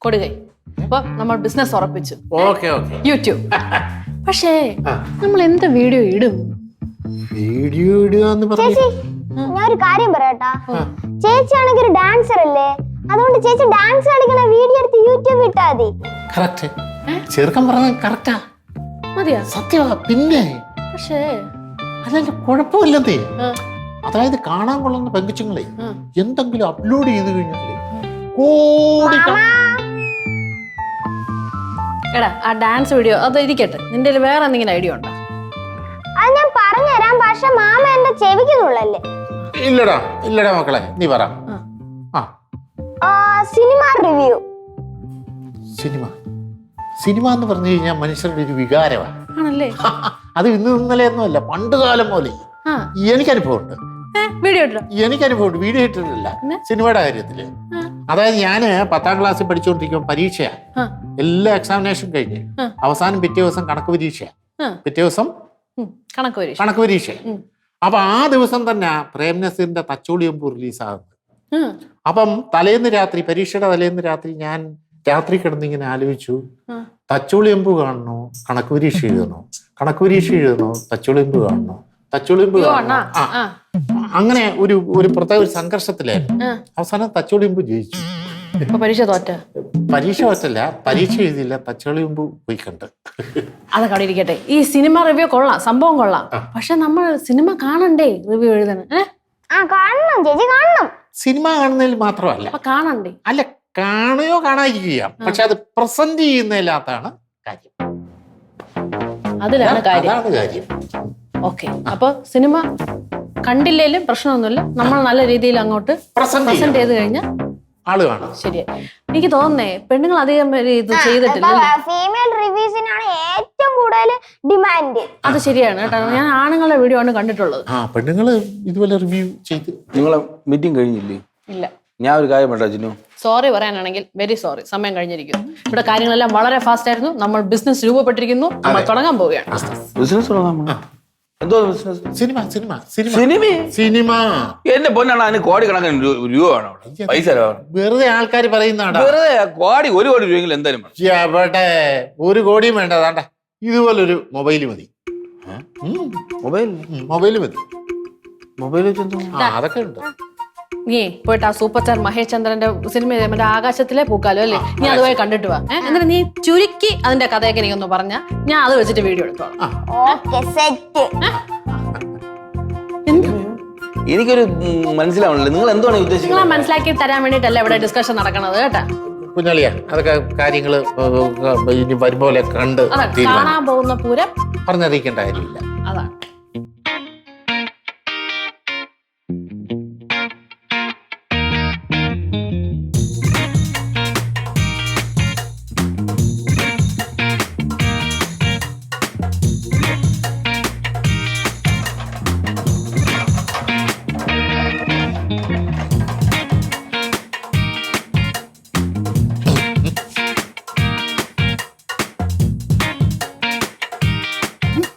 കൊടുകൈ. അപ്പൊ നമ്മൾ ബിസിനസ് ഉറപ്പിച്ചു. Okay okay. യൂട്യൂബ്. പക്ഷേ നമ്മൾ എന്ത് വീഡിയോ ഇടും? വീഡിയോ ഇടുകയെന്ന് പറഞ്ഞു. ഞാൻ ഒരു കാര്യം പറയട്ടാ. ചേച്ചി ആണെങ്കിൽ ഒരു ഡാൻസർ അല്ലേ, അതുകൊണ്ട് ചേച്ചി ഡാൻസ് കളിക്കണ വീഡിയോ എടുത്ത് യൂട്യൂബ് ഇട്ടാ മതി. കറക്റ്റ്. ചെറുക്കൻ പറഞ്ഞത് കറക്റ്റാ. മതിയാ? സത്യമാ. പിന്നെ പക്ഷേ അതല്ല കുഴപ്പമില്ലതേ. അതായത് കാണാൻ കൊള്ളുന്ന പെങ്കുച്ചുങ്ങളെ എന്തെങ്കിലും അപ്ലോഡ് ചെയ്ത് കഴിഞ്ഞാല് കോടി എടാ ആ ഡാൻസ് വീഡിയോ അത് ഇരിക്കട്ടെ, നിന്റെ വേറെ എന്തെങ്കിലും ഐഡിയ ഉണ്ടോ? അത് ഞാൻ പറഞ്ഞുതരാം, പക്ഷെ മാമ എന്റെ ചെവിക്കുന്നുള്ളല്ലേ. ഇല്ലടാ ഇല്ലടാ മക്കളെ, നീ പറ. Cinema review. സിനിമ എന്ന് പറഞ്ഞു കഴിഞ്ഞാൽ മനുഷ്യരുടെ ഒരു വികാരമാണ്. ആണല്ലേ? അത് ഇന്ന് ഇന്നലെ ഒന്നുമല്ല, പണ്ട് കാലം പോലെ. എനിക്കനുഭവമുണ്ട്. എനിക്കനുഭവമുണ്ട്. വീഡിയോ ഇട്ടിട്ടില്ല, സിനിമയുടെ കാര്യത്തില്. അതായത് ഞാന് 10ാം ക്ലാസ്സിൽ പഠിച്ചുകൊണ്ടിരിക്കുമ്പോൾ പരീക്ഷയാ, എല്ലാ എക്സാമിനേഷൻ കഴിഞ്ഞ് അവസാനം പിറ്റേ ദിവസം കണക്ക് പരീക്ഷയാ. പിറ്റേ ദിവസം കണക്ക് പരീക്ഷ. അപ്പൊ ആ ദിവസം തന്നെ പ്രേം നസീറിന്റെ തച്ചോളിയമ്പൂ റിലീസാകുന്നത്. അപ്പം തലേന്ന് രാത്രി, പരീക്ഷയുടെ തലേന്ന് രാത്രി ഞാൻ രാത്രി കിടന്നിങ്ങനെ ആലോചിച്ചു, തച്ചോളിയമ്പൂ കാണണോ കണക്ക് പരീക്ഷ എഴുതണോ, കണക്ക് പരീക്ഷ എഴുതണോ തച്ചോളിയമ്പൂ കാണണോ, തച്ചോളിയമ്പൂ കാണണോ. അങ്ങനെ ഒരു പ്രത്യേക ഒരു സംഘർഷത്തിലായിരുന്നു. അവസാനം തച്ചോളിയമ്പൂ ജയിച്ചു. പരീക്ഷ തോറ്റല്ല, പരീക്ഷ എഴുതിയില്ല, തച്ചോളിയമ്പൂ പോയി കണ്ട്. അതൊക്കെ അവിടെ ഇരിക്കട്ടെ. ഈ സിനിമ റിവ്യൂ കൊള്ളാം, സംഭവം കൊള്ളാം. പക്ഷെ നമ്മൾ സിനിമ കാണണ്ടേ റിവ്യൂ എഴുതണം? കാണണം ചേച്ചി, കാണണം. സിനിമ കാണുന്നതിൽ മാത്രമല്ല, കാണണ്ടേ? അല്ല, കാണുകയോ കാണാതിരിക്കുക, പക്ഷെ അത് പ്രസന്റ് ചെയ്യുന്നതിനകത്താണ് കാര്യം. അതിലാണ് കാര്യം. ഓക്കെ. അപ്പൊ സിനിമ കണ്ടില്ലേലും പ്രശ്നമൊന്നുമില്ല, നമ്മൾ നല്ല രീതിയിൽ അങ്ങോട്ട് പ്രസന്റ് ചെയ്ത് കഴിഞ്ഞാൽ ആള് കാണാം. ശരിയാ. എനിക്ക് തോന്നുന്നേ പെണ്ണുങ്ങൾ അധികം ഇത് ചെയ്തിട്ടില്ല. ഫീമെയിൽ റിവ്യൂസിനാണ് ഏറ്റവും കൂടുതൽ ഡിമാൻഡ്. അത് ശരിയാണ് കേട്ടോ. ഞാൻ ആണുങ്ങളുടെ വീഡിയോ ആണ് കണ്ടിട്ടുള്ളത്. പെണ്ണുങ്ങള് ഇതുപോലെ റിവ്യൂ ചെയ്ത്. നിങ്ങളെ മീറ്റിംഗ് കഴിഞ്ഞില്ലേ? ഇല്ല. ഞാൻ ഒരു കാര്യം പറയട്ടെ ജിനു. സോറി പറയാനാണെങ്കിൽ വെരി സോറി, സമയം കഴിഞ്ഞിരിക്കുന്നു. ഇവിടെ കാര്യങ്ങളെല്ലാം വളരെ ഫാസ്റ്റ് ആയിരുന്നു. നമ്മൾ ബിസിനസ് രൂപപ്പെട്ടിരിക്കുന്നു, നമ്മൾ തുടങ്ങാൻ പോവുകയാണ്. ബിസിനസ് തുടങ്ങാൻ? എന്തോ ബിസിനസ്? സിനിമ. എന്റെ പൊന്നാണ്, അതിന് കോടിക്കണക്കിന് രൂപ വേണം അവിടെ. പൈസ വെറുതെ ആൾക്കാർ പറയുന്നതാണ്. വെറുതെ കോടി, 1 കോടി രൂപയെങ്കിലും എന്തായാലും വേണം. 1 കോടിയും വേണ്ട, താണ്ട ഇതുപോലൊരു മൊബൈല് മതി. മൊബൈല് മതി. മൊബൈൽ വെച്ച് അതൊക്കെ ഉണ്ട്. നീ പോയിട്ട് ആ സൂപ്പർ സ്റ്റാർ മഹേഷ് ചന്ദ്രന്റെ സിനിമ മറ്റേ ആകാശത്തിലെ പൂക്കാലോ അല്ലേ, നീ അതുപോലെ കണ്ടിട്ട് വാ. എന്നിട്ട് നീ ചുരുക്കി അതിന്റെ കഥയൊക്കെ എനിക്കൊന്ന് പറഞ്ഞാ ഞാൻ അത് വെച്ചിട്ട് വീഡിയോ എടുത്തോളാം. എനിക്കൊരു മനസ്സിലാവണല്ലോ, നിങ്ങൾ എന്താണ് ഉദ്ദേശിക്കുന്നത്? നിങ്ങളെ മനസ്സിലാക്കി തരാൻ വേണ്ടിട്ടല്ല ഇവിടെ ഡിസ്കഷൻ നടക്കണത് കേട്ടാ. കുഞ്ഞാളിയാ, അതൊക്കെ കാര്യങ്ങള് ഇനി വരുമ്പോലെ കണ്ട് കാണാൻ പോകുന്ന പൂരം പറഞ്ഞറിയിക്കേണ്ട കാര്യമില്ല. അതാണ്.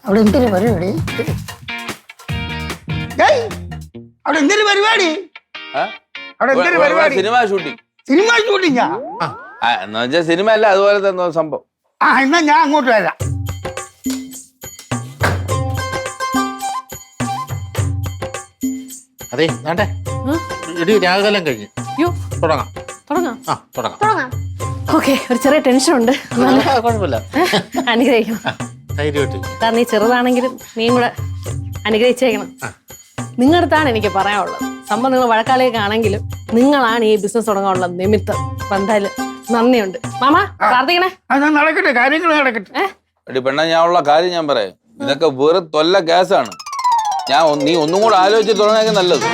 അവിടെ എന്തൊരു പരിപാടി? അവിടെ എന്തൊരു പരിപാടി? അവിടെ എന്തൊരു പരിപാടി? Cinema shooting. സിനിമ ഷൂട്ടിങ്ങാ? എന്ന് വെച്ചാൽ സിനിമ അല്ല, അതുപോലെ തന്നെ സംഭവം. എന്നാ ഞാൻ അങ്ങോട്ട് വരാം. അതെ, വേണ്ടേ രാഗകാലം കഴിഞ്ഞ് തുടങ്ങാം. ഓക്കെ. ഒരു ചെറിയ ടെൻഷൻ ഉണ്ട്. കുഴപ്പമില്ല, അനുഗ്രഹിക്കണം. നീ ചെറുതാണെങ്കിലും നീ കൂടെ അനുഗ്രഹിച്ചേക്കണം. നിങ്ങളടുത്താണ് എനിക്ക് പറയാനുള്ളത്. സംഭവം നിങ്ങൾ വഴക്കാളിയൊക്കെയാണെങ്കിലും നിങ്ങളാണ് ഈ ബിസിനസ് തുടങ്ങാനുള്ള നിമിത്തം. എന്തായാലും നന്ദിയുണ്ട്. മാമ പ്രാർത്ഥിക്കണേ. നടക്കട്ടെ, കാര്യങ്ങൾ നടക്കട്ടെ. എടി പെണ്ണ, ഞാൻ ഉള്ള കാര്യം ഞാൻ പറയാം. ഇതൊക്കെ വെറും തൊല്ല കേസാണ്. നീ ഒന്നും കൂടെ ആലോചിച്ച് തുടങ്ങാൻ നല്ലത്.